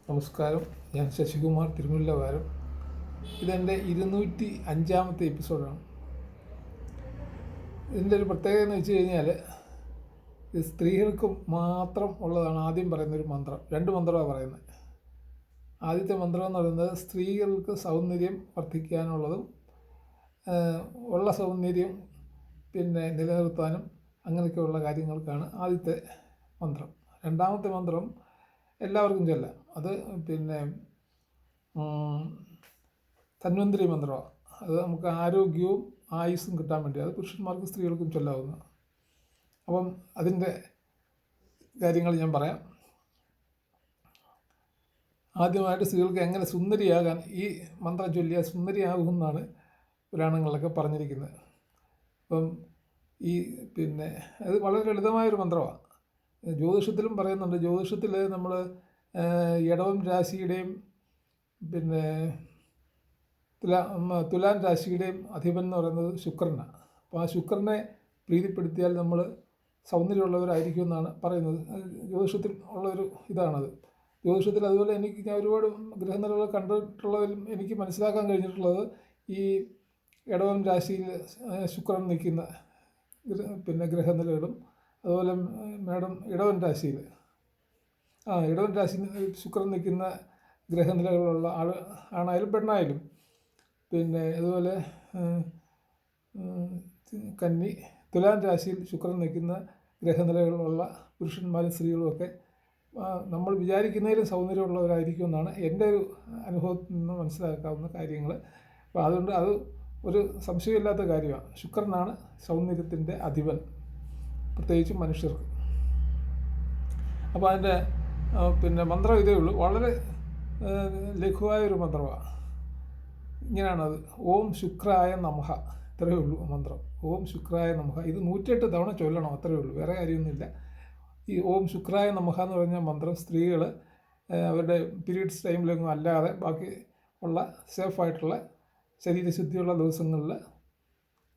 നമസ്കാരം. ഞാൻ ശശികുമാർ തിരുമുല്ലവാരം. ഇതെൻ്റെ 205-ാമത്തെ എപ്പിസോഡാണ്. ഇതിൻ്റെ ഒരു പ്രത്യേകത എന്ന് വെച്ച് കഴിഞ്ഞാൽ ഇത് സ്ത്രീകൾക്ക് മാത്രം ഉള്ളതാണ്. ആദ്യം പറയുന്നൊരു മന്ത്രം, 2 മന്ത്രമാണ് പറയുന്നത്. ആദ്യത്തെ മന്ത്രം എന്ന് പറയുന്നത് സ്ത്രീകൾക്ക് സൗന്ദര്യം വർദ്ധിക്കാനുള്ളതും ഉള്ള സൗന്ദര്യം നിലനിർത്താനും അങ്ങനെയൊക്കെയുള്ള കാര്യങ്ങൾക്കാണ് ആദ്യത്തെ മന്ത്രം. രണ്ടാമത്തെ മന്ത്രം എല്ലാവർക്കും ചൊല്ലാം. അത് ധന്വന്തരി മന്ത്രമാണ്. അത് നമുക്ക് ആരോഗ്യവും ആയുസ്സും കിട്ടാൻ വേണ്ടി, അത് പുരുഷന്മാർക്കും സ്ത്രീകൾക്കും ചൊല്ലാവുന്നതാണ്. അപ്പം അതിൻ്റെ കാര്യങ്ങൾ ഞാൻ പറയാം. ആദ്യമായിട്ട് സ്ത്രീകൾക്ക് എങ്ങനെ സുന്ദരിയാകാൻ ഈ മന്ത്രം ചൊല്ലിയാൽ സുന്ദരിയാകുമെന്നാണ് പുരാണങ്ങളിലൊക്കെ പറഞ്ഞിരിക്കുന്നത്. അപ്പം അത് വളരെ ലളിതമായൊരു മന്ത്രമാണ്. ജ്യോതിഷത്തിലും പറയുന്നുണ്ട്. ജ്യോതിഷത്തിൽ നമ്മൾ ഇടവം രാശിയുടെയും തുലാം രാശിയുടെയും അധിപൻ എന്ന് പറയുന്നത് ശുക്രനാണ്. അപ്പോൾ ആ ശുക്രനെ പ്രീതിപ്പെടുത്തിയാൽ നമ്മൾ സൗന്ദര്യമുള്ളവരായിരിക്കും എന്നാണ് പറയുന്നത്. ജ്യോതിഷത്തിൽ ഉള്ളൊരു ഇതാണത്. ജ്യോതിഷത്തിൽ അതുപോലെ ഞാൻ ഒരുപാട് ഗ്രഹനിലകൾ കണ്ടിട്ടുള്ളതിലും എനിക്ക് മനസ്സിലാക്കാൻ കഴിഞ്ഞിട്ടുള്ളത്, ഈ ഇടവം രാശിയിൽ ശുക്രൻ നിൽക്കുന്ന ഗ്രഹനിലകളും, അതുപോലെ ഇടവൻ രാശിയിൽ ഇടവൻ രാശിയിൽ ശുക്രൻ നിൽക്കുന്ന ഗ്രഹനിലകളുള്ള ആണായാലും പെണ്ണായാലും, അതുപോലെ തുലാം രാശിയിൽ ശുക്രൻ നിൽക്കുന്ന ഗ്രഹനിലകളുള്ള പുരുഷന്മാരും സ്ത്രീകളുമൊക്കെ നമ്മൾ വിചാരിക്കുന്നതിലും സൗന്ദര്യമുള്ളവരായിരിക്കും എന്നാണ് എൻ്റെ ഒരു അനുഭവത്തിൽ നിന്ന് മനസ്സിലാക്കാവുന്ന കാര്യങ്ങൾ. അപ്പോൾ അതുകൊണ്ട് അത് ഒരു സംശയമില്ലാത്ത കാര്യമാണ്. ശുക്രനാണ് സൗന്ദര്യത്തിൻ്റെ അധിപൻ, പ്രത്യേകിച്ചും മനുഷ്യർക്ക്. അപ്പോൾ അതിൻ്റെ മന്ത്രം ഇതേ ഉള്ളൂ. വളരെ ലഘുവായൊരു മന്ത്രമാണ്. ഇങ്ങനെയാണത്: ഓം ശുക്രായ നമഃ. ഇത്രയേ ഉള്ളൂ മന്ത്രം. ഓം ശുക്രായ നമഃ. ഇത് 108 തവണ ചൊല്ലണം, അത്രയേ ഉള്ളൂ, വേറെ കാര്യമൊന്നുമില്ല. ഈ ഓം ശുക്രായ നമഃ എന്ന് പറഞ്ഞ മന്ത്രം സ്ത്രീകൾ അവരുടെ പീരീഡ്സ് ടൈമിലൊന്നും അല്ലാതെ ബാക്കി ഉള്ള സേഫായിട്ടുള്ള ശരീരശുദ്ധിയുള്ള ദിവസങ്ങളിൽ,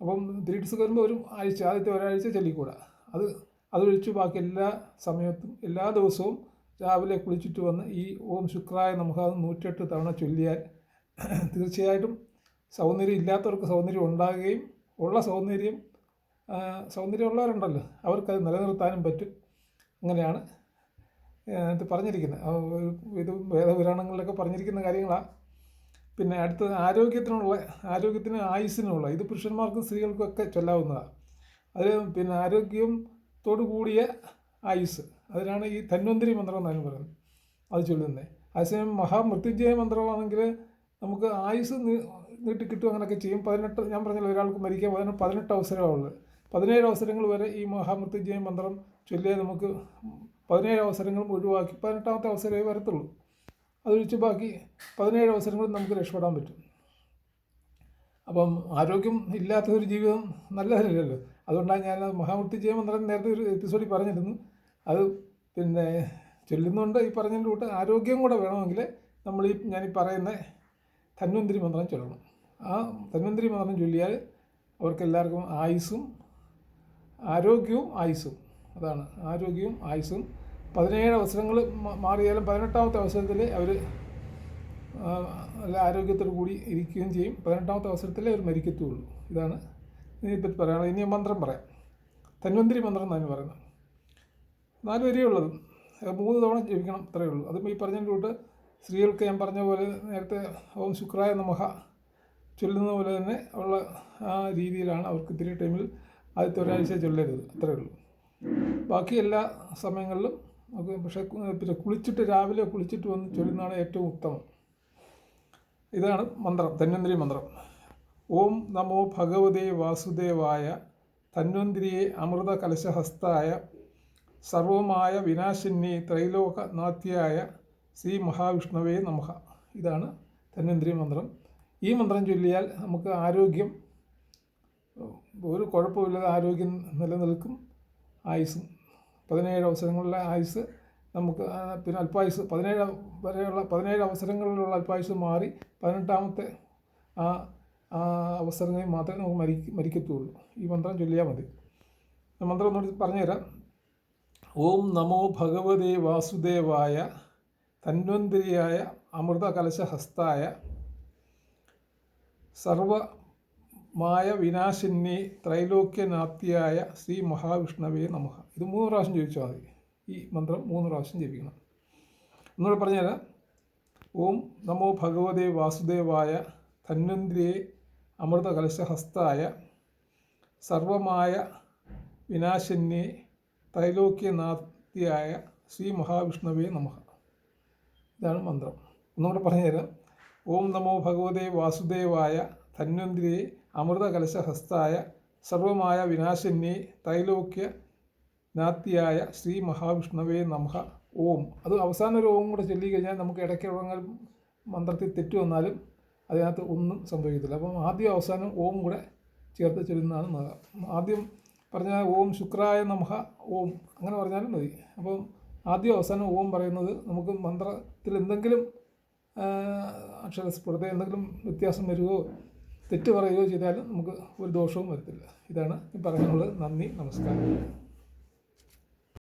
അപ്പം പീരീഡ്സ് വരുമ്പോൾ ഒരു ആഴ്ച, ആദ്യത്തെ ഒരാഴ്ച ചൊല്ലിക്കൂടാ. അതൊഴിച്ച് ബാക്കി എല്ലാ സമയത്തും എല്ലാ ദിവസവും രാവിലെ കുളിച്ചിട്ട് വന്ന് ഈ ഓം ശുക്രായ നമഃ 108 തവണ ചൊല്ലിയാൽ തീർച്ചയായിട്ടും സൗന്ദര്യം ഇല്ലാത്തവർക്ക് സൗന്ദര്യം ഉണ്ടാകുകയും ഉള്ള സൗന്ദര്യമുള്ളവരുണ്ടല്ലോ അവർക്കത് നിലനിർത്താനും പറ്റും. അങ്ങനെയാണ് ഇത് പറഞ്ഞിരിക്കുന്നത്. ഇത് വേദപുരാണങ്ങളിലൊക്കെ പറഞ്ഞിരിക്കുന്ന കാര്യങ്ങളാണ്. അടുത്തത് ആരോഗ്യത്തിനും ആയുസ്സിനുമുള്ള, ഇത് പുരുഷന്മാർക്കും സ്ത്രീകൾക്കും ഒക്കെ ചൊല്ലാവുന്നതാണ്. അത് ആരോഗ്യത്തോടു കൂടിയ ആയുസ്, അതിനാണ് ഈ ധന്വന്തരി മന്ത്രം എന്നാണ് പറയുന്നത്, അത് ചൊല്ലുന്നത്. അതേസമയം മഹാമൃത്യുഞ്ജയ മന്ത്രമാണെങ്കിൽ നമുക്ക് ആയുസ് നീട്ടിക്കിട്ടും, അങ്ങനെയൊക്കെ ചെയ്യും. 18, ഞാൻ പറഞ്ഞല്ലോ, ഒരാൾക്ക് മരിക്കാൻ 18 അവസരമാണുള്ളത്. 17 അവസരങ്ങൾ വരെ ഈ മഹാമൃത്യുഞ്ജയ മന്ത്രം ചൊല്ലിയാൽ നമുക്ക് 17 അവസരങ്ങളും ഒഴിവാക്കി 18ാമത്തെ അവസരമേ വരത്തുള്ളൂ. അതൊഴിച്ച് ബാക്കി 17 അവസരങ്ങളും നമുക്ക് രക്ഷപ്പെടാൻ പറ്റും. അപ്പം ആരോഗ്യം ഇല്ലാത്തൊരു ജീവിതം നല്ലതല്ലല്ലോ. അതുകൊണ്ടാണ് ഞാൻ മഹാമൃത്യുഞ്ജയ മന്ത്രം നേരത്തെ ഒരു എപ്പിസോഡിൽ പറഞ്ഞിരുന്നു. അത് ചൊല്ലുന്നുണ്ട്. ഈ പറഞ്ഞതിൻ്റെ കൂട്ട് ആരോഗ്യം കൂടെ വേണമെങ്കിൽ നമ്മൾ ഞാനീ പറയുന്ന ധന്വന്തരി മന്ത്രം ചൊല്ലണം. ആ ധന്വന്തരി മന്ത്രം ചൊല്ലിയാൽ അവർക്കെല്ലാവർക്കും ആരോഗ്യവും ആയുസ്സും, അതാണ് ആരോഗ്യവും ആയുസ്സും. 17 അവസരങ്ങൾ മാറിയാലും 18ാമത്തെ അവസരത്തിൽ അവർ നല്ല ആരോഗ്യത്തോടു കൂടി ഇരിക്കുകയും ചെയ്യും. 18ാമത്തെ അവസരത്തിലേ അവർ മരിക്കത്തുള്ളൂ. ഇതാണ് ഇതിനെപ്പറ്റി പറയാനുള്ളത്. ഇനി മന്ത്രം പറയാം. ധന്വന്തരി മന്ത്രം എന്നാണ് പറയുന്നത്. 4 വരിയുള്ളത്, 3 തവണ ജപിക്കണം, അത്രയേ ഉള്ളൂ. അതും ഈ പറഞ്ഞതിൻ്റെ കൂട്ട് സ്ത്രീകൾക്ക് ഞാൻ പറഞ്ഞ പോലെ നേരത്തെ ഓം ശുക്രായ നമഃ ചൊല്ലുന്ന പോലെ തന്നെ ഉള്ള ആ രീതിയിലാണ് അവർക്ക് ഇത്തിരി ടൈമിൽ ആദ്യത്തെ ഒരാഴ്ച ചൊല്ലരുത്, അത്രയേ ഉള്ളൂ. ബാക്കി എല്ലാ സമയങ്ങളിലും നമുക്ക്, പക്ഷേ രാവിലെ കുളിച്ചിട്ട് വന്ന് ചൊല്ലുന്നതാണ് ഏറ്റവും ഉത്തമം. ഇതാണ് മന്ത്രം, ധന്വന്തരി മന്ത്രം. ഓം നമോ ഭഗവതേ വാസുദേവായ ധന്വന്തരിയെ അമൃത കലശഹസ്തായ സർവമായ വിനാശിന്യേ ത്രൈലോകനാഥ്യായ ശ്രീ മഹാവിഷ്ണവേ നമഃ. ഇതാണ് ധന്വന്തരി മന്ത്രം. ഈ മന്ത്രം ചൊല്ലിയാൽ നമുക്ക് ആരോഗ്യം, ഒരു കുഴപ്പമില്ലാതെ ആരോഗ്യം നിലനിൽക്കും. ആയുസ്സും 17 അവസരങ്ങളിലെ ആയുസ് നമുക്ക്, അല്പായുസ് 17 അവസരങ്ങളിലുള്ള അല്പായുസ് മാറി 18ാമത്തെ അവസരങ്ങളിൽ മാത്രമേ നമുക്ക് മരിക്കത്തുള്ളൂ. ഈ മന്ത്രം ചൊല്ലിയാൽ മതി. മന്ത്രം ഒന്നുകൂടി പറഞ്ഞുതരാം. ഓം നമോ ഭഗവതേ വാസുദേവായ ധന്വന്തരിയായ അമൃതകലശഹസ്തായ സർവമായ വിനാശിന്യേ ത്രൈലോക്യനാഥ്യായ ശ്രീ മഹാവിഷ്ണവേ നമഃ. ഇത് 3 പ്രാവശ്യം ജപിച്ചാൽ മതി. ഈ മന്ത്രം 3 പ്രാവശ്യം ജപിക്കണം. ഒന്നുകൂടെ പറഞ്ഞുതരാം. ഓം നമോ ഭഗവതേ വാസുദേവായ ധന്വന്തരിയേ അമൃതകലശഹസ്തായ സർവമായ വിനാശന്യേ ത്രൈലോക്യനാഥ്യായ ശ്രീ മഹാവിഷ്ണവേ നമഃ. ഇതാണ് മന്ത്രം. ഒന്നുകൂടെ പറഞ്ഞുതരാം. ഓം നമോ ഭഗവതേ വാസുദേവായ ധന്വന്തരിയേ അമൃതകലശഹസ്തായ സർവമായ വിനാശന്യേ ത്രൈലോക്യനാഥ്യായ ശ്രീ മഹാവിഷ്ണവേ നമഃ. ഓം. അത് അവസാനം ഒരു ഓം കൂടെ ചൊല്ലിക്കഴിഞ്ഞാൽ നമുക്ക് ഇടയ്ക്കിടങ്ങൾ മന്ത്രത്തിൽ തെറ്റ് വന്നാലും അതിനകത്ത് ഒന്നും സംഭവിക്കത്തില്ല. അപ്പം ആദ്യം അവസാനം ഓം കൂടെ ചേർത്ത് ചൊല്ലുന്നതാണ് നല്ലത്. ആദ്യം പറഞ്ഞാൽ ഓം ശുക്രായ നമഃ ഓം അങ്ങനെ പറഞ്ഞാലും മതി. അപ്പം ആദ്യം അവസാനം ഓം പറയുന്നത് നമുക്ക് മന്ത്രത്തിൽ എന്തെങ്കിലും അക്ഷരസ്ഫുടത എന്തെങ്കിലും വ്യത്യാസം വരികയോ തെറ്റ് പറയുകയോ ചെയ്താലും നമുക്ക് ഒരു ദോഷവും വരത്തില്ല. ഇതാണ് ഈ പറയുന്നത്. നന്ദി, നമസ്കാരം.